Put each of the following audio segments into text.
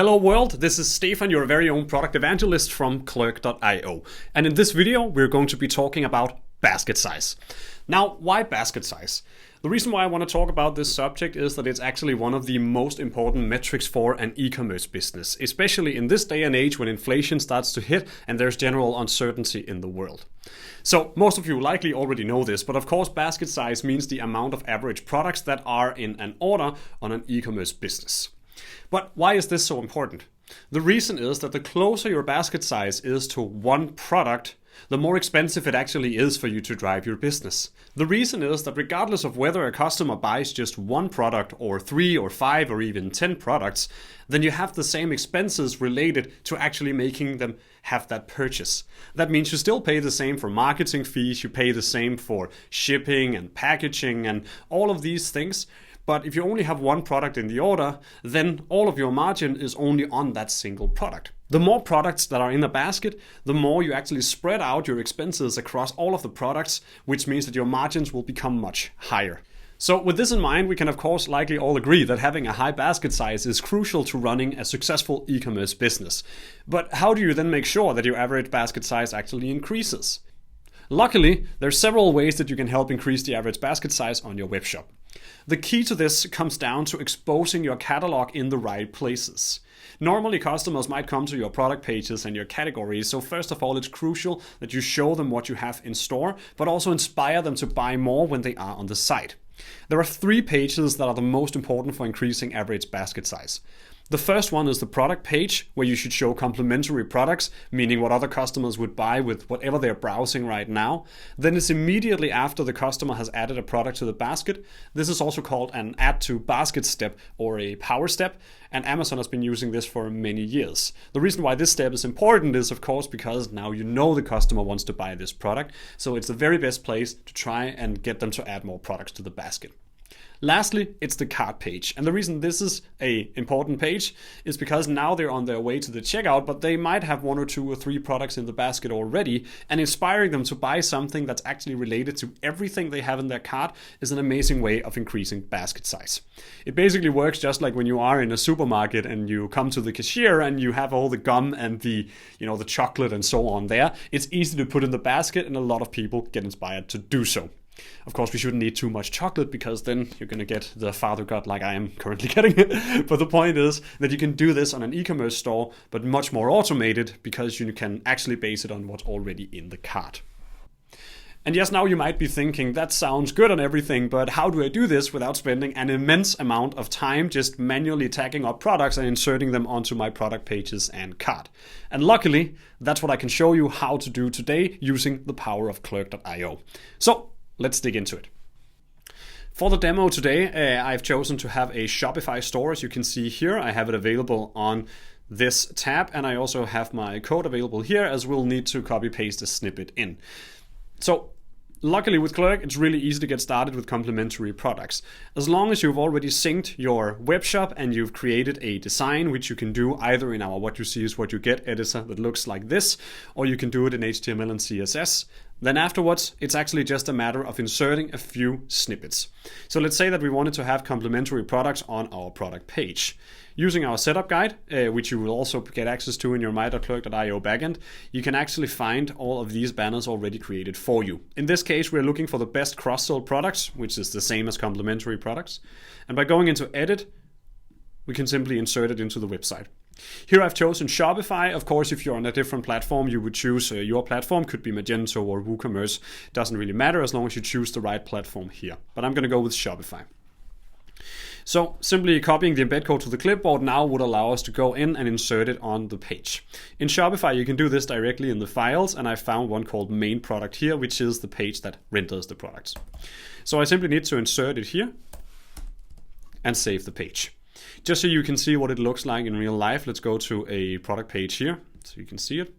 Hello world, this is Stefan, your very own product evangelist from Clerk.io. And in this video, we're going to be talking about basket size. Now, why basket size? The reason why I want to talk about this subject is that it's actually one of the most important metrics for an e-commerce business, especially in this day and age when inflation starts to hit and there's general uncertainty in the world. So most of you likely already know this, but of course basket size means the amount of average products that are in an order on an e-commerce business. But why is this so important? The reason is that the closer your basket size is to one product, the more expensive it actually is for you to drive your business. The reason is that regardless of whether a customer buys just one product or 3 or 5 or even 10 products, then you have the same expenses related to actually making them have that purchase. That means you still pay the same for marketing fees, you pay the same for shipping and packaging and all of these things. But if you only have one product in the order, then all of your margin is only on that single product. The more products that are in a basket, the more you actually spread out your expenses across all of the products, which means that your margins will become much higher. So with this in mind, we can of course likely all agree that having a high basket size is crucial to running a successful e-commerce business. But how do you then make sure that your average basket size actually increases? Luckily, there are several ways that you can help increase the average basket size on your webshop. The key to this comes down to exposing your catalog in the right places. Normally, customers might come to your product pages and your categories, so first of all, it's crucial that you show them what you have in store, but also inspire them to buy more when they are on the site. There are 3 pages that are the most important for increasing average basket size. The first one is the product page, where you should show complementary products, meaning what other customers would buy with whatever they're browsing right now. Then it's immediately after the customer has added a product to the basket. This is also called an add to basket step or a power step, and Amazon has been using this for many years. The reason why this step is important is of course because now you know the customer wants to buy this product, so it's the very best place to try and get them to add more products to the basket. Lastly, it's the cart page. And the reason this is an important page is because now they're on their way to the checkout, but they might have 1 or 2 or 3 products in the basket already, and inspiring them to buy something that's actually related to everything they have in their cart is an amazing way of increasing basket size. It basically works just like when you are in a supermarket and you come to the cashier and you have all the gum and the chocolate and so on there. It's easy to put in the basket and a lot of people get inspired to do so. Of course, we shouldn't eat too much chocolate because then you're going to get the father gut like I am currently getting it. But the point is that you can do this on an e-commerce store, but much more automated because you can actually base it on what's already in the cart. And yes, now you might be thinking, that sounds good on everything, but how do I do this without spending an immense amount of time just manually tagging up products and inserting them onto my product pages and cart? And luckily, that's what I can show you how to do today using the power of Clerk.io. So let's dig into it. For the demo today, I've chosen to have a Shopify store. As you can see here, I have it available on this tab, and I also have my code available here, as we'll need to copy paste a snippet in. So luckily with Clerk, it's really easy to get started with complementary products. As long as you've already synced your web shop and you've created a design, which you can do either in our What You See Is What You Get editor that looks like this, or you can do it in HTML and CSS. Then afterwards, it's actually just a matter of inserting a few snippets. So let's say that we wanted to have complementary products on our product page. Using our setup guide, which you will also get access to in your my.clerk.io backend, you can actually find all of these banners already created for you. In this case, we're looking for the best cross-sell products, which is the same as complementary products. And by going into Edit, we can simply insert it into the website. Here I've chosen Shopify. Of course, if you're on a different platform, you would choose your platform. Could be Magento or WooCommerce. Doesn't really matter as long as you choose the right platform here. But I'm going to go with Shopify. So simply copying the embed code to the clipboard now would allow us to go in and insert it on the page. In Shopify, you can do this directly in the files, and I found one called main product here, which is the page that renders the products. So I simply need to insert it here and save the page. Just so you can see what it looks like in real life, let's go to a product page here so you can see it.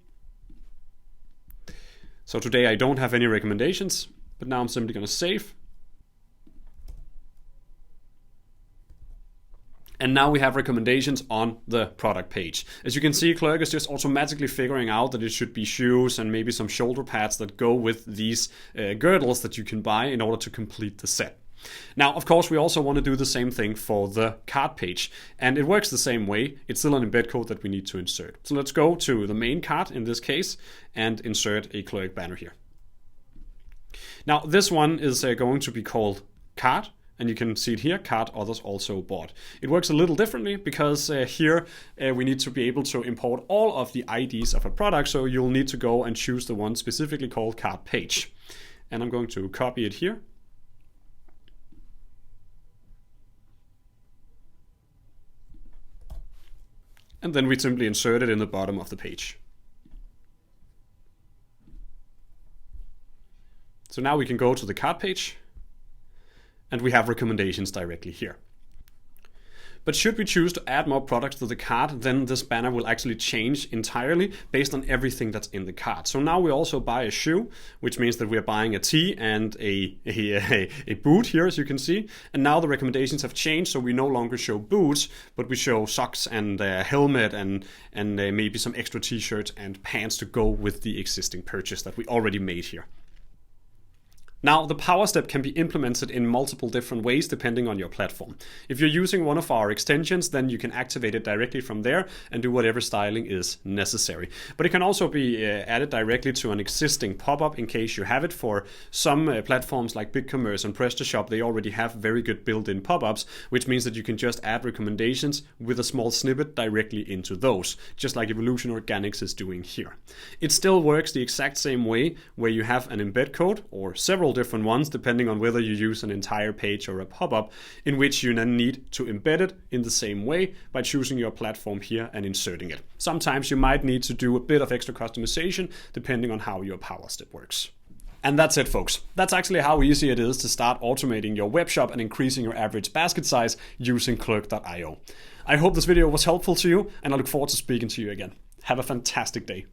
So today I don't have any recommendations, but now I'm simply going to save. And now we have recommendations on the product page. As you can see, Clerk is just automatically figuring out that it should be shoes and maybe some shoulder pads that go with these girdles that you can buy in order to complete the set. Now, of course, we also want to do the same thing for the cart page, and it works the same way. It's still an embed code that we need to insert. So let's go to the main cart in this case and insert a Clerk banner here. Now, this one is going to be called cart. And you can see it here, cart others also bought. It works a little differently because here we need to be able to import all of the IDs of a product. So you'll need to go and choose the one specifically called cart page. And I'm going to copy it here. And then we simply insert it in the bottom of the page. So now we can go to the cart page. And we have recommendations directly here. But should we choose to add more products to the cart, then this banner will actually change entirely based on everything that's in the cart. So now we also buy a shoe, which means that we're buying a tee and a boot here, as you can see. And now the recommendations have changed, so we no longer show boots, but we show socks and a helmet and maybe some extra t-shirts and pants to go with the existing purchase that we already made here. Now, the power step can be implemented in multiple different ways depending on your platform. If you're using one of our extensions, then you can activate it directly from there and do whatever styling is necessary. But it can also be added directly to an existing pop-up in case you have it. For some platforms like eCommerce and PrestaShop, they already have very good built-in pop-ups, which means that you can just add recommendations with a small snippet directly into those, just like Evolution Organics is doing here. It still works the exact same way, where you have an embed code or several different ones depending on whether you use an entire page or a pop-up, in which you then need to embed it in the same way by choosing your platform here and inserting it. Sometimes you might need to do a bit of extra customization depending on how your power step works. And that's it, folks. That's actually how easy it is to start automating your web shop and increasing your average basket size using Clerk.io. I hope this video was helpful to you, and I look forward to speaking to you again. Have a fantastic day.